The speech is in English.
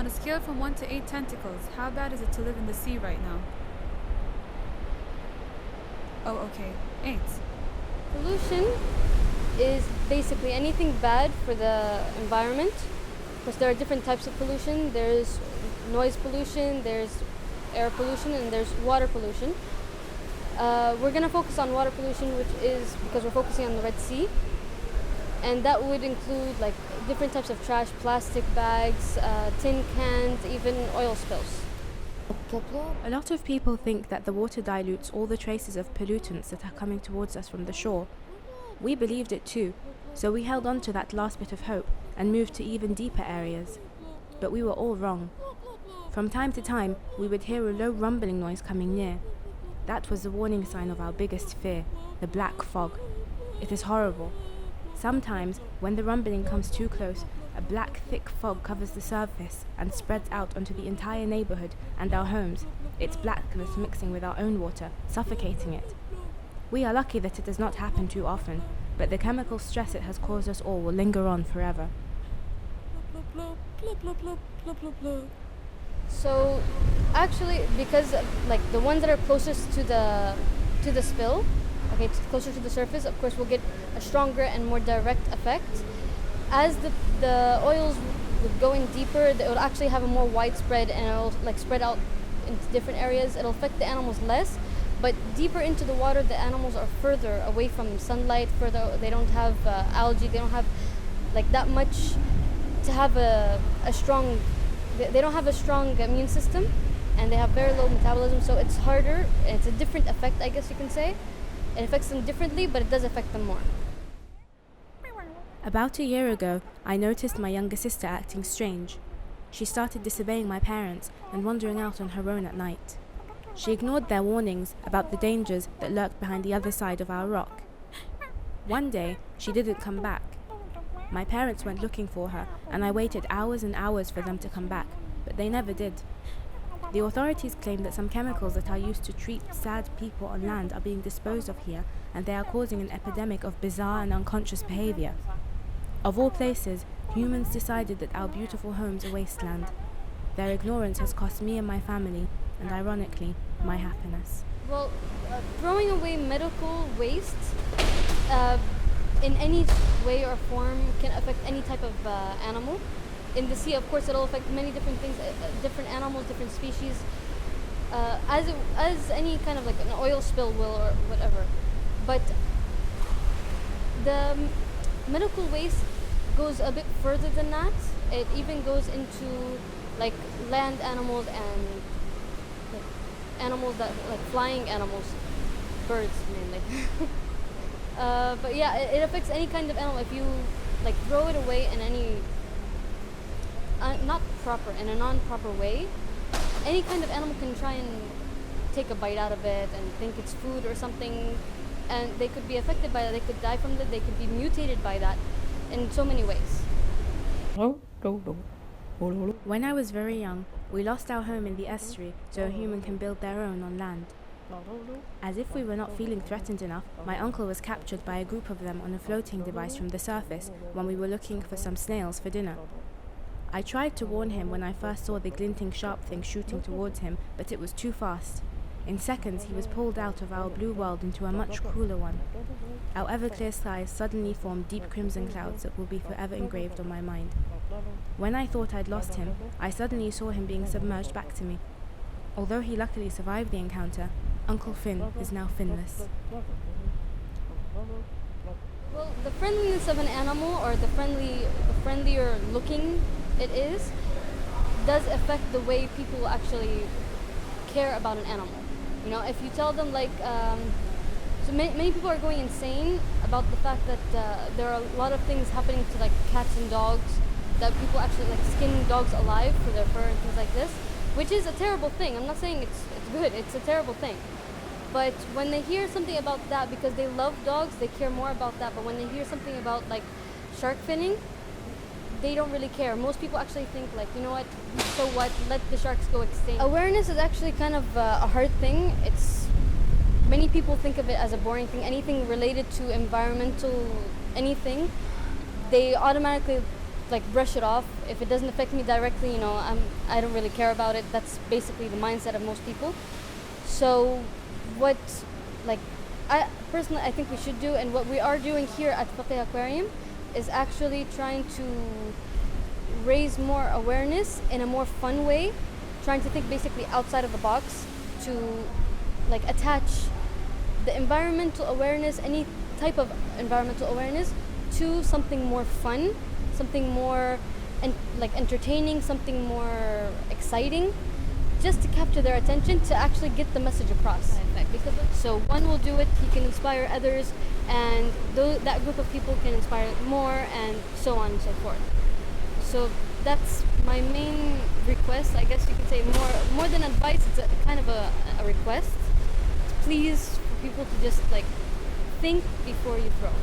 On a scale from 1 to 8 tentacles, how bad is it to live in the sea right now? Oh, okay. 8. Pollution is basically anything bad for the environment. Because there are different types of pollution. There's noise pollution, there's air pollution, and there's water pollution. We're going to focus on water pollution, which is because we're focusing on the Red Sea. And that would include like different types of trash, plastic bags, tin cans, even oil spills. A lot of people think that the water dilutes all the traces of pollutants that are coming towards us from the shore. We believed it too, so we held on to that last bit of hope and moved to even deeper areas. But we were all wrong. From time to time, we would hear a low rumbling noise coming near. That was the warning sign of our biggest fear, the black fog. It is horrible. Sometimes, when the rumbling comes too close, a black, thick fog covers the surface and spreads out onto the entire neighborhood and our homes, its blackness mixing with our own water, suffocating it. We are lucky that it does not happen too often, but the chemical stress it has caused us all will linger on forever. So, actually, because like the ones that are closest to the spill, okay, closer to the surface, of course, will get a stronger and more direct effect. As the oils would go in deeper, it will actually have a more widespread, and it will like spread out into different areas. It'll affect the animals less, but deeper into the water, the animals are further away from sunlight. Further, they don't have algae. They don't have like that much to have a strong. They don't have a strong immune system, and they have very low metabolism. So it's harder. It's a different effect, I guess you can say. It affects them differently, but it does affect them more. About a year ago, I noticed my younger sister acting strange. She started disobeying my parents and wandering out on her own at night. She ignored their warnings about the dangers that lurked behind the other side of our rock. One day, she didn't come back. My parents went looking for her, and I waited hours and hours for them to come back, but they never did. The authorities claim that some chemicals that are used to treat sad people on land are being disposed of here, and they are causing an epidemic of bizarre and unconscious behavior. Of all places, humans decided that our beautiful home's a wasteland. Their ignorance has cost me and my family, and ironically, my happiness. Well, throwing away medical waste in any way or form can affect any type of animal. In the sea, of course, it'll affect many different things, different animals, different species, as any kind of like an oil spill will or whatever. But the medical waste goes a bit further than that. It even goes into like land animals and like, animals that like flying animals, birds mainly. But yeah, it affects any kind of animal if you like throw it away in any not proper, in a non-proper way. Any kind of animal can try and take a bite out of it and think it's food or something, and they could be affected by that. They could die from that. They could be mutated by that in so many ways. When I was very young, we lost our home in the estuary so a human can build their own on land. As if we were not feeling threatened enough, my uncle was captured by a group of them on a floating device from the surface when we were looking for some snails for dinner. I tried to warn him when I first saw the glinting sharp thing shooting towards him, but it was too fast. In seconds, he was pulled out of our blue world into a much cooler one. Our ever-clear skies suddenly formed deep crimson clouds that will be forever engraved on my mind. When I thought I'd lost him, I suddenly saw him being submerged back to me. Although he luckily survived the encounter, Uncle Finn is now finless. Well, the friendliness of an animal, or the friendlier looking it is, does affect the way people actually care about an animal. You know, if you tell them like, so many people are going insane about the fact that there are a lot of things happening to like cats and dogs, that people actually like skin dogs alive for their fur and things like this, which is a terrible thing. I'm not saying it's good, it's a terrible thing. But when they hear something about that, because they love dogs, they care more about that. But when they hear something about like shark finning, they don't really care. Most people actually think like, you know what, so what, let the sharks go extinct. Awareness is actually kind of a hard thing. Many people think of it as a boring thing. Anything related to environmental anything, they automatically like brush it off. If it doesn't affect me directly, you know, I don't really care about it. That's basically the mindset of most people. So what, like, I personally, I think we should do, and what we are doing here at Fakieh Aquarium is actually trying to raise more awareness in a more fun way, trying to think basically outside of the box to like attach the environmental awareness, any type of environmental awareness, to something more fun, something more like entertaining, something more exciting, just to capture their attention, to actually get the message across. Because so one will do it, he can inspire others, and that group of people can inspire more, and so on and so forth. So that's my main request. I guess you could say more than advice. It's a kind of a request. Please, for people to just like think before you throw.